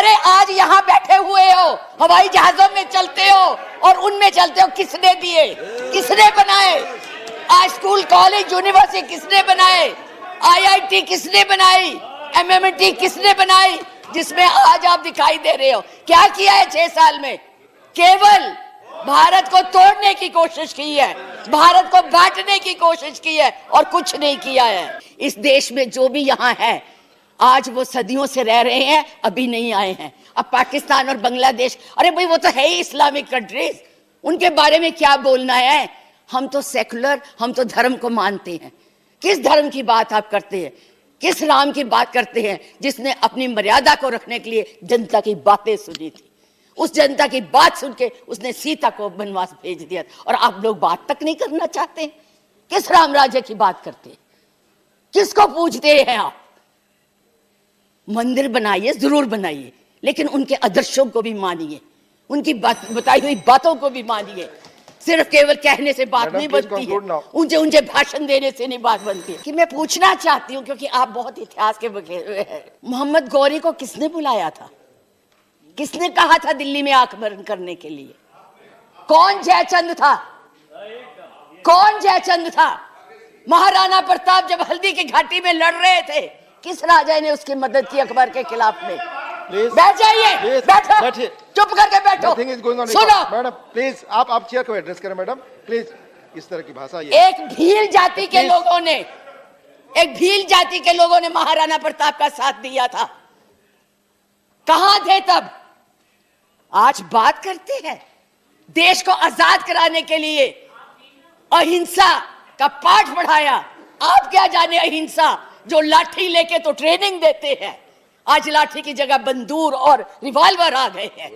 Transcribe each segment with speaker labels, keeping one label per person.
Speaker 1: अरे आज यहाँ बैठे हुए हो, हवाई जहाजों में चलते हो और उनमें चलते हो, किसने दिए, किसने बनाए? आज स्कूल कॉलेज यूनिवर्सिटी किसने बनाए? आईआईटी किसने बनाई? एमएमटी किसने बनाई? जिसमें आज आप दिखाई दे रहे हो। क्या किया है 6 साल में? केवल भारत को तोड़ने की कोशिश की है, भारत को बांटने की कोशिश की है और कुछ नहीं किया है। इस देश में जो भी यहाँ है आज वो सदियों से रह रहे हैं, अभी नहीं आए हैं। अब पाकिस्तान और बांग्लादेश, अरे भाई वो तो है ही इस्लामिक कंट्रीज, उनके बारे में क्या बोलना है? हम तो सेकुलर, हम तो धर्म को मानते हैं। किस धर्म की बात आप करते हैं? किस राम की बात करते हैं जिसने अपनी मर्यादा को रखने के लिए जनता की बातें सुनी थी? उस जनता की बात सुन के उसने सीता को वनवास भेज दिया और आप लोग बात तक नहीं करना चाहते। किस राम राज्य की बात करते हैं? किसको पूछते हैं आप? मंदिर बनाइए, जरूर बनाइए, लेकिन उनके आदर्शों को भी मानिए, उनकी बताई हुई बातों को भी मानिए। सिर्फ केवल कहने से बात नहीं बनती है, ऊंचे भाषण देने से नहीं बात बनती है। कि मैं पूछना चाहती हूँ, क्योंकि आप बहुत इतिहास के बखेर हुए हैं, मोहम्मद गौरी को किसने बुलाया था? किसने कहा था दिल्ली में आक्रमण करने के लिए? कौन जयचंद था? कौन जयचंद था? महाराणा प्रताप जब हल्दी की घाटी में लड़ रहे थे, किस राजा ने उसकी मदद की अकबर के खिलाफ में? बैठ जाइए, बैठो, चुप करके बैठो, सुनो।
Speaker 2: मैडम प्लीज, आप चेयर को एड्रेस करें मैडम, प्लीज। इस तरह की भाषा
Speaker 1: एक भील जाति के लोगों ने, एक भील जाति के लोगों ने महाराणा प्रताप का साथ दिया था। कहां थे तब? आज बात करते हैं देश को आजाद कराने के लिए अहिंसा का पाठ पढ़ाया। आप क्या जाने अहिंसा, जो लाठी लेके तो ट्रेनिंग देते हैं, आज लाठी की जगह बंदूक और रिवॉल्वर आ गए हैं।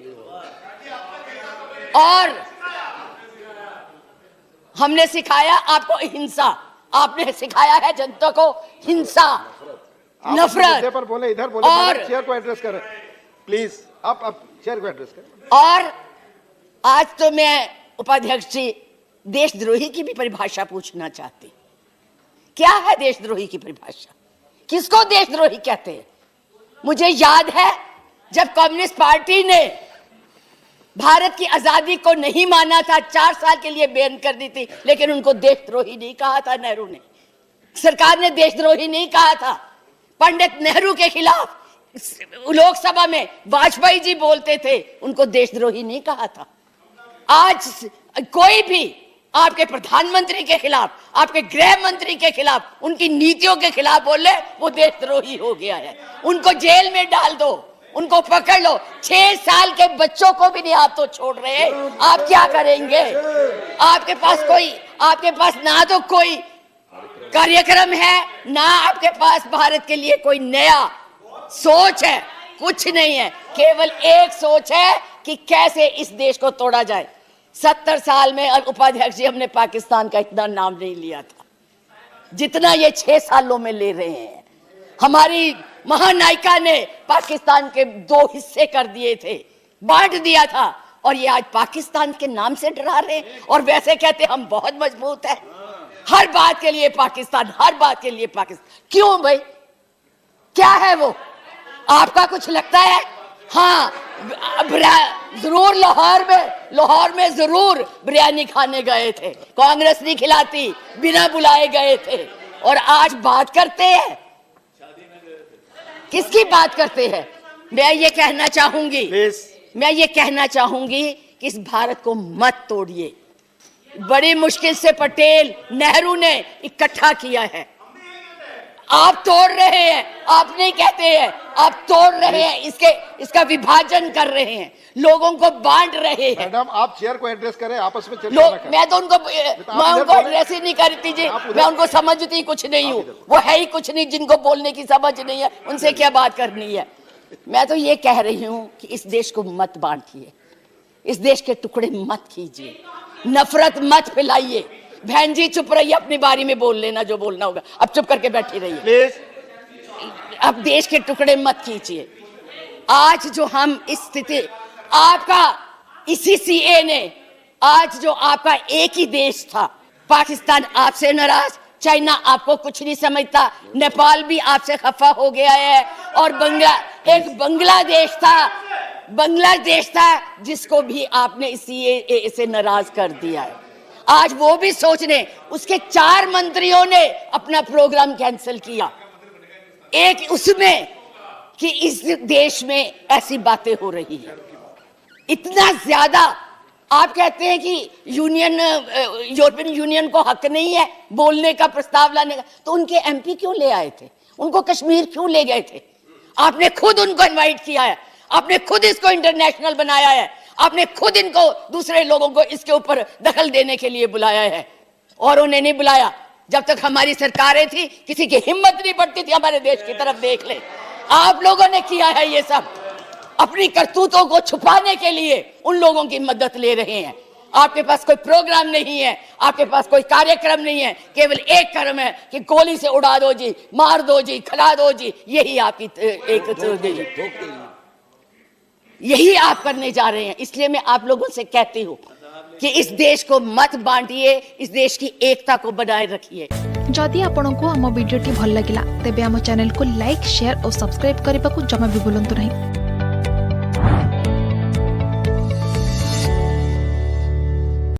Speaker 1: और हमने सिखाया आपको अहिंसा, आपने सिखाया है जनता को हिंसा, नफरत।
Speaker 2: पर बोले, इधर बोले,
Speaker 1: और
Speaker 2: चेयर को एड्रेस करें प्लीज, आप चेयर को एड्रेस करें।
Speaker 1: और आज तो मैं उपाध्यक्ष जी देशद्रोही की भी परिभाषा पूछना चाहती। क्या है देशद्रोही की परिभाषा? किसको देशद्रोही कहते हैं? मुझे याद है जब कम्युनिस्ट पार्टी ने भारत की आजादी को नहीं माना था, 4 साल के लिए बैन कर दी थी, लेकिन उनको देशद्रोही नहीं कहा था नेहरू ने। सरकार ने देशद्रोही नहीं कहा था। पंडित नेहरू के खिलाफ लोकसभा में वाजपेयी जी बोलते थे, उनको देशद्रोही नहीं कहा था। आज कोई भी आपके प्रधानमंत्री के खिलाफ, आपके गृह मंत्री के खिलाफ, उनकी नीतियों के खिलाफ बोले, वो देशद्रोही हो गया है। उनको जेल में डाल दो, उनको पकड़ लो। 6 साल के बच्चों को भी नहीं आप तो छोड़ रहे। आप क्या करेंगे? आपके पास ना तो कोई कार्यक्रम है, ना आपके पास भारत के लिए कोई नया सोच है, कुछ नहीं है। केवल एक सोच है कि कैसे इस देश को तोड़ा जाए। 70 साल में उपाध्यक्ष जी हमने पाकिस्तान का इतना नाम नहीं लिया था जितना ये 6 सालों में ले रहे हैं। हमारी महानायिका ने पाकिस्तान के 2 हिस्से कर दिए थे, बांट दिया था, और ये आज पाकिस्तान के नाम से डरा रहे हैं। और वैसे कहते हम बहुत मजबूत है, हर बात के लिए पाकिस्तान, हर बात के लिए पाकिस्तान। क्यों भाई? क्या है वो? आपका कुछ लगता है? हाँ, जरूर लाहौर में जरूर बिरयानी खाने गए थे, कांग्रेस नहीं खिलाती, बिना बुलाए गए थे। और आज बात करते हैं, किसकी बात करते हैं? मैं ये कहना चाहूंगी कि इस भारत को मत तोड़िए। बड़ी मुश्किल से पटेल नेहरू ने इकट्ठा किया है, आप तोड़ रहे हैं। आप नहीं कहते हैं, आप तोड़ रहे हैं, इसका विभाजन कर रहे हैं, लोगों को बांट रहे हैं।
Speaker 2: मैडम आप चेयर को एड्रेस करें, आपस में
Speaker 1: मैं उनको एड्रेस ही नहीं करती जी, मैं उनको समझती कुछ नहीं हूँ, वो है ही कुछ नहीं, जिनको बोलने की समझ नहीं है उनसे क्या बात करनी है। मैं तो ये कह रही हूँ कि इस देश को मत बांटिए, इस देश के टुकड़े मत कीजिए, नफरत मत फैलाइए। बहन जी चुप रहिए, अपनी बारी में बोल लेना जो बोलना होगा, अब चुप करके बैठी रहिए। अब देश के टुकड़े मत कीजिए। आज जो हम इस स्थिति, आपका इसी सीए ने, आज जो आपका एक ही देश था, पाकिस्तान आपसे नाराज, चाइना आपको कुछ नहीं समझता, नेपाल भी आपसे खफा हो गया है, और एक बांग्लादेश था जिसको भी आपने इसी से नाराज कर दिया है। आज वो भी सोच रहे, उसके 4 मंत्रियों ने अपना प्रोग्राम कैंसिल किया, एक उसमें कि इस देश में ऐसी बातें हो रही है। इतना ज्यादा आप कहते हैं कि यूरोपियन यूनियन को हक नहीं है बोलने का, प्रस्ताव लाने का, तो उनके एमपी क्यों ले आए थे? उनको कश्मीर क्यों ले गए थे? आपने खुद उनको इनवाइट किया है, आपने खुद इसको इंटरनेशनल बनाया है, आपने खुद इनको दूसरे लोगों को इसके ऊपर दखल देने के लिए बुलाया है। और उन्हें नहीं बुलाया जब तक हमारी सरकारें थी, किसी की हिम्मत नहीं पड़ती थी हमारे देश की तरफ देख ले। आप लोगों ने किया है ये सब, अपनी करतूतों को छुपाने के लिए उन लोगों की मदद ले रहे हैं। आपके पास कोई प्रोग्राम नहीं है, आपके पास कोई कार्यक्रम नहीं है, केवल एक कर्म है कि गोली से उड़ा दो जी, मार दो जी, खिला दो जी, यही आपकी यही आप करने जा रहे हैं। इसलिए मैं आप लोगों से कहती हूँ कि इस देश को मत बांटिए, इस देश की एकता को बनाए रखिए।
Speaker 3: जदि आपंक आम भिडी भल लगा तेब आम चैनल को लाइक, शेयर और सब्सक्राइब करने को जमा भी भूलु नहीं।